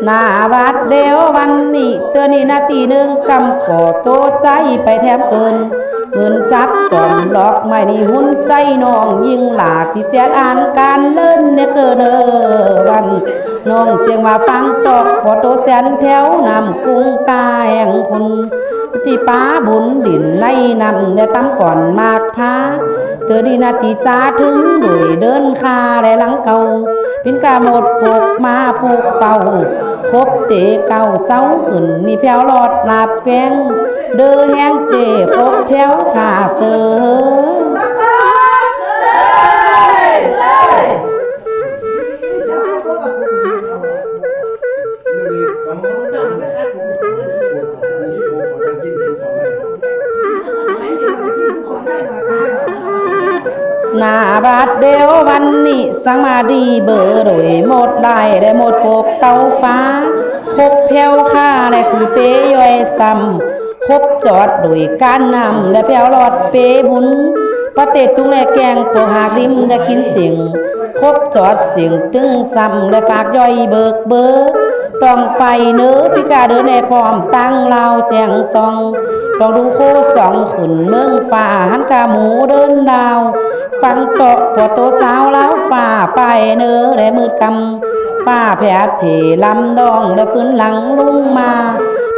หน้าวัดเดียววันนี้เตือนนี่นาทีหนึ่งกำก่อโตใจไปแทบเกินเงินจับสมดอกไม้นี่หุ่นใจน้องยิ่งหลาที่แจกอ่านการเล่นเนี่ยเกินวันน้องเจียงว่าฟังตอกพอโตแสนแถวนำกุ้งกาแห่งคนที่ป้าบุญดินในนำเนี่ยตั้มก่อนมากพาเตือนนี่นาทีจ้าถึงด้วยเดินคาและหลังเก่าพินกาหมดปกมาปลูกเป่าพบเตะเก่าเสาขึ้นนี่แผวหลอดลาบแกงเดือแห้งเตะพบแผวผ่าเสือหน้าบาดเดียววันนี้สังมาดีเบอร์โดยหมดได้ได้หมดปกเตาฟ้าคบแผ่วค่าและคือเปย่อยซ้ำคบจอดโดยการนำและแผ่วหลอดเปบุญประเตตุงและแกงโปหากริมและกินเสียงคบจอดเสียงตึงซ้ำและฝากย่อยเบิกเบอร์ต้องไปเนื้อพิกาเดินในพร้อมตั้งลาวแจงซองต้องดูโคสองขึ้นเมืองฝ่าหันกาหมูเดินดาวฟังโตพอโตสาวแล้วฝ่าไปเนื้อและมืดกำฝ่าแผดเพลำดองและฟื้นหลังลุงมา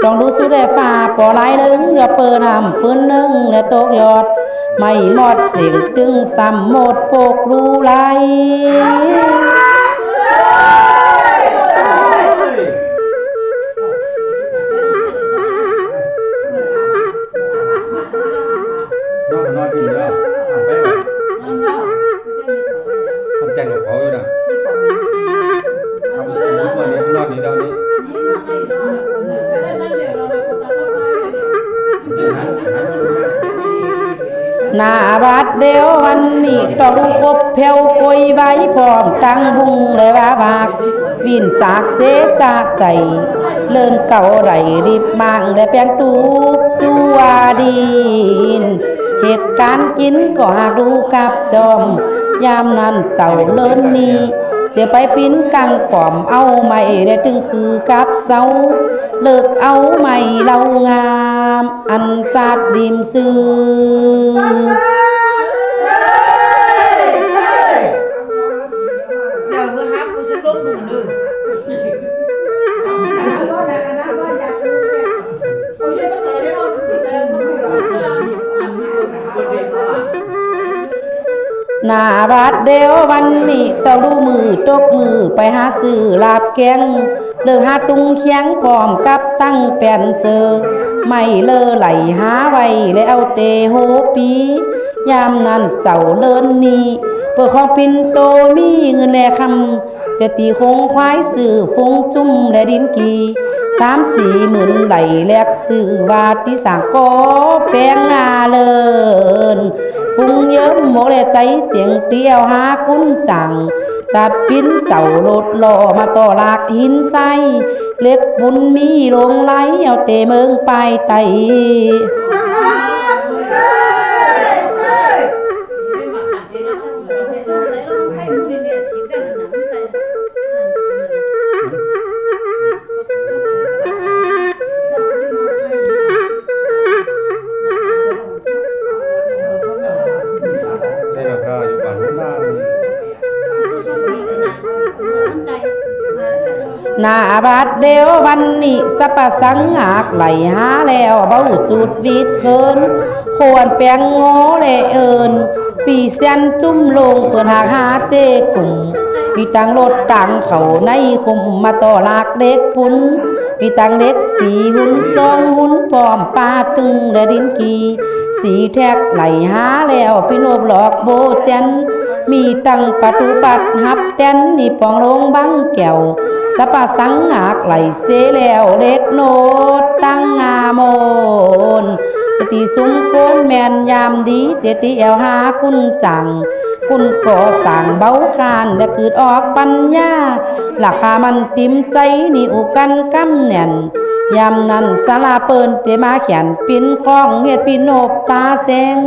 ต้องดูสุดและฝ่าปอไหลนึงเรือเปิดน้ำฟื้นนึงและตกยอดไม่หมดเสียงตึงซ้ำหมดโปกรูไหลหน้าบาดเดียววันนี้ต้องคบแผ่วปยไว้พร้อมตั้งบุงและว่าบากวินจากเสจากใจเลินเก่าไหลรีบมั่งและแปลงตูบจัวดินเหตุการณ์กินก็หากดูกับจอมยามนั้นเจ้าเลินนี้จะไปปิ้นกังปอมเอาไม่ได้ถึงคือกับเสาเลิกเอาไม่เล่างามอันจัดดิมซื้อเดี๋ยวเมื่อฮักกูฉันลงดูนึงหน้าบาดเดียววันนี้ต้องดูมือตกมือไปหาซื้อลาบแกงเลือหาตุงเคียงพร้อมกับตั้งแผ่นเสือไม่เลอไหลหาไว้แล้วเตโฮปียามนั้นเจ้าเลินนี้เพื่อของปินโตมีเงินแลคำจะตีคงควายสื่อฟงจุ่มและดินกี3-4หมื่นไหลแลกสื่อวาติสางก็แปงงาเลินฟุงเยิ้มโมเลใจเจียงเตี้ยวหาคุณจังจัดปิ้นเจ้ารถหล่อมาต่อหลากหินไซเล็กบุญมีลงไหลเอาเตเมืองไปไตหน้าบาดเดียววันนี้สัปสังหากไหลหาแล้วเบาจุดวีดเคินควรแปลงโง่และเอิญปีเสียนจุ่มลงเปิดหากหาเจกุ่มมีตังรถตังเขาในคุมมาต่อลากเด็กพุนมีตังเด็กสีหุ่นทรงหุ่นปลอมปาตึงและดินกีสีแทกไหลหาแล้วพี่นบหลอกโบเจนมีตังประตูปัดฮับแตนนี่ปองลงบังแก้วสัปสังหากไหลเสแล้วเล็กโนดตั้งงามนเจติสุงโกนแมนยามดีเจติเอวหาคุณจังคุณก่อสั่งเบาคานและเกิดออกปัญญาราคามันติมใจนี่อุกันกำแน่นยามนั้นสาลาเปินเจมาเขียนปินคล้องเฮ็ดปินโนบตาแสง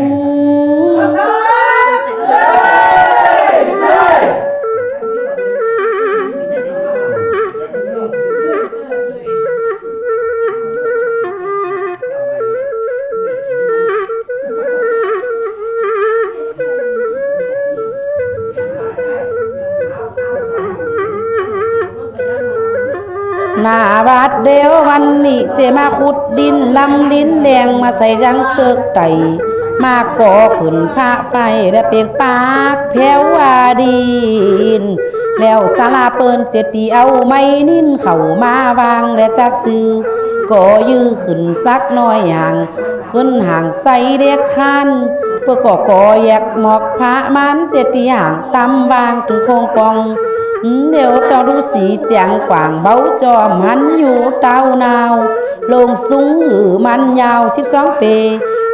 เ หน้าบาดเดียววันนี้เจมาขุดดินลำลิ้นแดงมาใส่รังเกิกไตมาก่อขึ้นพระไปและเปียงปากแผ่วว่าดินแล้วศาลาเปิ้นเจตีเอาไม้นิ่นเข้ามาวางและจักซื้อก็ยื้อขึ้นสักน้อยห่างขึ้นห่างใส่เด็กคันเพื่อก่อแยกหมอกพระมันเจตีห่างตำวางถึงโคงปองเดี๋ยวเจ้าดูสีแจงกว่างเบาจอมหันอยู่เต้านาวลงสูงมันยาว12 ปี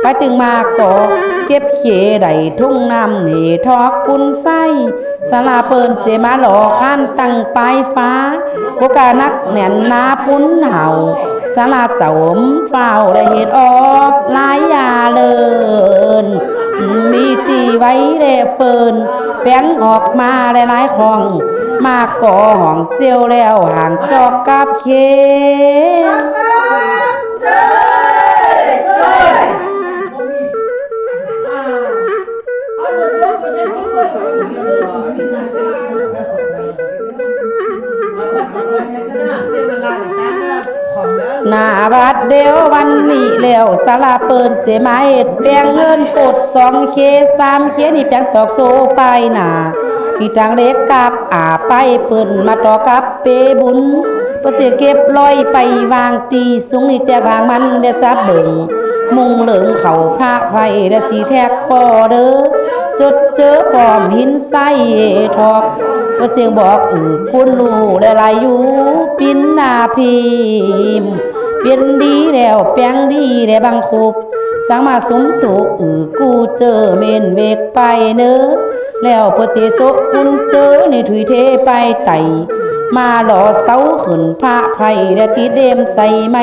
ไปถึงมาก่อเก็บเขได้ทุ่งน้ำเหนทอกปุนไส้ศาลาเปิ้นเจมาหล่อข้านตั้งปลายฟ้าโกกานักแน่นนาปุนเห่าศาลาเจ้าเฝ้าและเหตุออกหลายยาเลินมีตีไว้แลเฟินแป้งออกมาหลายของมาก่อห้องเจียวแล้วห่างจอกกับเคหน้าบาดเดียววันนี้แล้วศาลาเปิ้นเจมาเฮ็ดแปลงเงินกด2 เค 3 เคนี่แปลงจอกโซไปหน้ามีตังเล็กกับไปเปิ้นมาต่อกับเปบุญเปิ้นสิเก็บลอยไปวางตีสูงนี่แต่วางมันได้จับเบิ่งมุงเหลืองเข้าพระไผได้สีแทกปอเด้อจดเจอพร้อมหินใส่ทอกเปิ้นจึงบอกคุณรู้หลายๆอยู่ปินหน้าพิมพ์เปลี่ยนดีแล้วแปลงดีได้บังคุบสังมาสมตุกูเจอเมนเวกไปเนอแล้วพอเจโซคุณเจอในถุยเทไปไตมาหล่อเสาขึ้นพระไผ่และติเดมใส่ไหม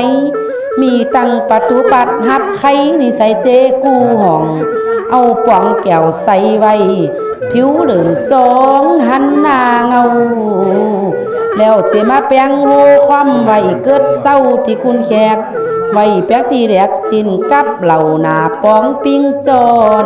มีตั้งประตูปัดหับไข่นี่ใส่เจกูห้องเอาป่องแก้วใส่ไว้ผิวเหลือง2 หันหน้าเงาแล้วเจมาแปลงโหความไว้เกิดเศร้าที่คุณแขกไว้แปลงตีแหลกจินกับเหล่าหน้าปองปิ้งจอน